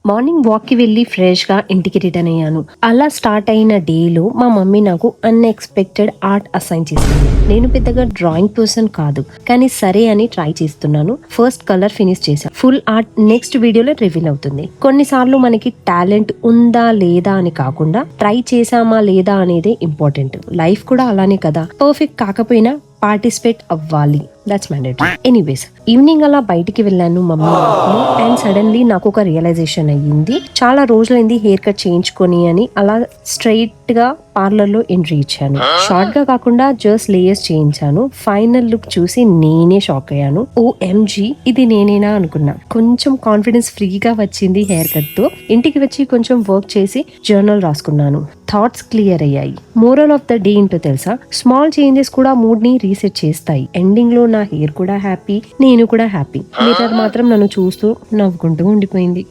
Morning walk కి వెళ్ళి fresh గా ఇంటికి రిటర్న్ అయ్యాను. అలా స్టార్ట్ అయిన డేలో మా మమ్మీ నాకు అన్ఎక్స్పెక్టెడ్ ఆర్ట్ అసైన్ చేసింది. నేను పెద్దగా డ్రాయింగ్ పర్సన్ కాదు, కానీ సరే అని ట్రై చేస్తున్నాను. ఫస్ట్ కలర్ ఫినిష్ చేశాను. ఫుల్ ఆర్ట్ నెక్స్ట్ వీడియోలో రివీల్ అవుతుంది. కొన్నిసార్లు మనకి టాలెంట్ ఉందా లేదా అని కాకుండా ట్రై చేసామా లేదా అనేది ఇంపార్టెంట్. లైఫ్ కూడా అలానే కదా, పర్ఫెక్ట్ కాకపోయినా పార్టిసిపేట్ అవ్వాలి. That's mandatory. ఎనీవేస్, ఈవినింగ్ అలా బయటికి వెళ్ళాను మమ్మీ అండ్ సడన్లీ నాకు ఒక రియలైజేషన్ అయ్యింది. చాలా రోజులైంది హెయిర్ కట్ చేయించుకొని అని అలా స్ట్రైట్ గా పార్లర్ లో ఎంట్రీ ఇచ్చాను. షార్ట్ గా కాకుండా జస్ట్ లేయర్స్ చేయించాను. ఫైనల్ లుక్ చూసి నేనే షాక్ అయ్యాను. OMG, ఇది నేనేనా అనుకున్నా. కొంచెం కాన్ఫిడెన్స్ ఫ్రీగా వచ్చింది హెయిర్ కట్ తో. ఇంటికి వచ్చి కొంచెం వర్క్ చేసి జర్నల్ రాసుకున్నాను. థాట్స్ క్లియర్ అయ్యాయి. మోరల్ ఆఫ్ ద డే ఏంటో తెలుసా? స్మాల్ చేంజెస్ కూడా మూడ్ ని రీసెట్ చేస్తాయి. ఎండింగ్ లో నా హెయిర్ కూడా హ్యాపీ, నేను కూడా హ్యాపీ. మిర్రర్ మాత్రం నన్ను చూస్తూ నవ్వుకుంటూ ఉండిపోయింది.